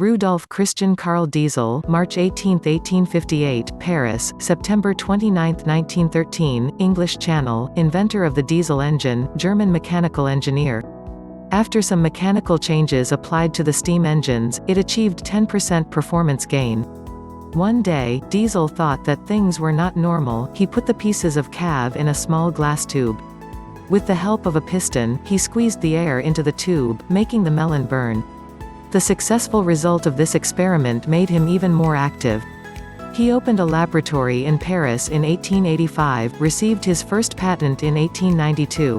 Rudolf Christian Karl Diesel, March 18, 1858, Paris, September 29, 1913, English Channel, inventor of the diesel engine, German mechanical engineer. After some mechanical changes applied to the steam engines, it achieved 10% performance gain. One day, Diesel thought that things were not normal. He put the pieces of cav in a small glass tube. With the help of a piston, he squeezed the air into the tube, making the melon burn. The successful result of this experiment made him even more active. He opened a laboratory in Paris in 1885, received his first patent in 1892.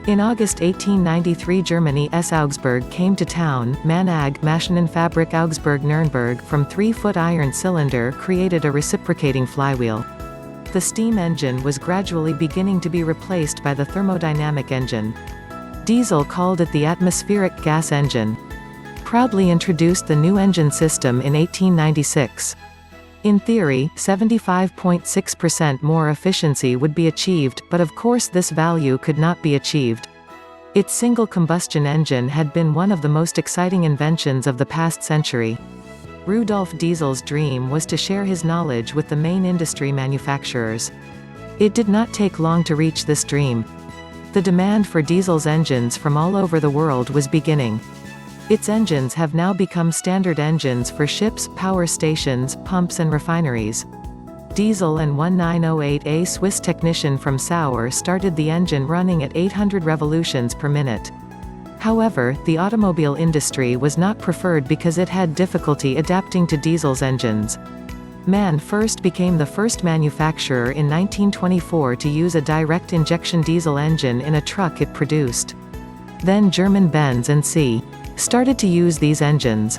In August 1893, Germany's Augsburg came to town. Manag Maschinenfabrik Augsburg-Nürnberg from 3-foot iron cylinder created a reciprocating flywheel. The steam engine was gradually beginning to be replaced by the thermodynamic engine. Diesel called it the atmospheric gas engine. Proudly introduced the new engine system in 1896. In theory, 75.6% more efficiency would be achieved, but of course this value could not be achieved. Its single combustion engine had been one of the most exciting inventions of the past century. Rudolf Diesel's dream was to share his knowledge with the main industry manufacturers. It did not take long to reach this dream. The demand for Diesel's engines from all over the world was beginning. Its engines have now become standard engines for ships, power stations, pumps and refineries. Diesel and 1908, a Swiss technician from Sauer, started the engine running at 800 revolutions per minute. However, the automobile industry was not preferred because it had difficulty adapting to Diesel's engines. MAN first became the first manufacturer in 1924 to use a direct injection diesel engine in a truck it produced. Then German Benz and C. started to use these engines.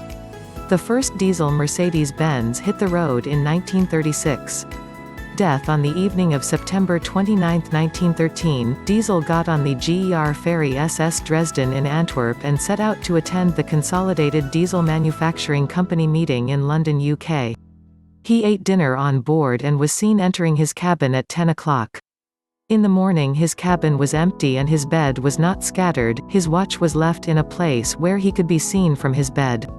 The first diesel Mercedes-Benz hit the road in 1936. Death on the evening of September 29, 1913, Diesel got on the GER ferry SS Dresden in Antwerp and set out to attend the Consolidated Diesel Manufacturing Company meeting in London, UK. He ate dinner on board and was seen entering his cabin at 10 o'clock. In the morning his cabin was empty and his bed was not scattered. His watch was left in a place where he could be seen from his bed.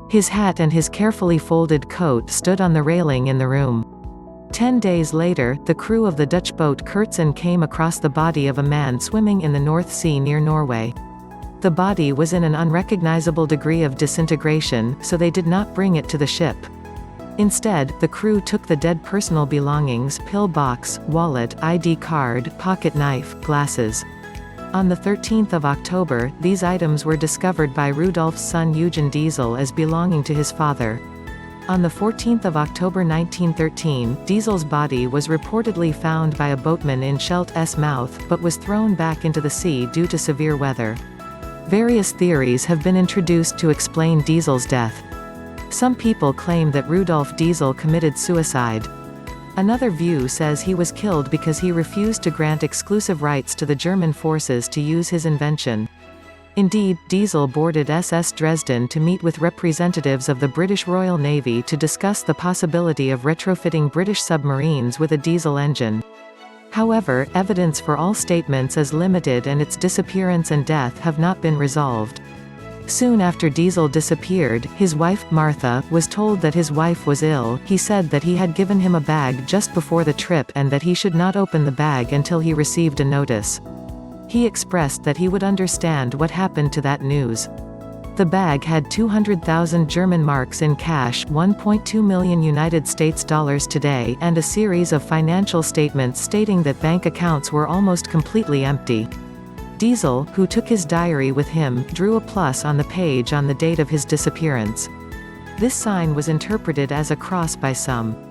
His hat and his carefully folded coat stood on the railing in the room. 10 days later, the crew of the Dutch boat Kurtzen came across the body of a man swimming in the North Sea near Norway. The body was in an unrecognizable degree of disintegration, so they did not bring it to the ship. Instead, the crew took the dead personal belongings, pill box, wallet, ID card, pocket knife, glasses. On the 13th of October, these items were discovered by Rudolf's son Eugen Diesel as belonging to his father. On the 14th of October 1913, Diesel's body was reportedly found by a boatman in Scheldt's Mouth, but was thrown back into the sea due to severe weather. Various theories have been introduced to explain Diesel's death. Some people claim that Rudolf Diesel committed suicide. Another view says he was killed because he refused to grant exclusive rights to the German forces to use his invention. Indeed, Diesel boarded SS Dresden to meet with representatives of the British Royal Navy to discuss the possibility of retrofitting British submarines with a diesel engine. However, evidence for all statements is limited and its disappearance and death have not been resolved. Soon after Diesel disappeared, his wife, Martha, was told that his wife was ill. He said that he had given him a bag just before the trip and that he should not open the bag until he received a notice. He expressed that he would understand what happened to that news. The bag had 200,000 German marks in cash, 1.2 million United States dollars today, and a series of financial statements stating that bank accounts were almost completely empty. Diesel, who took his diary with him, drew a plus on the page on the date of his disappearance. This sign was interpreted as a cross by some.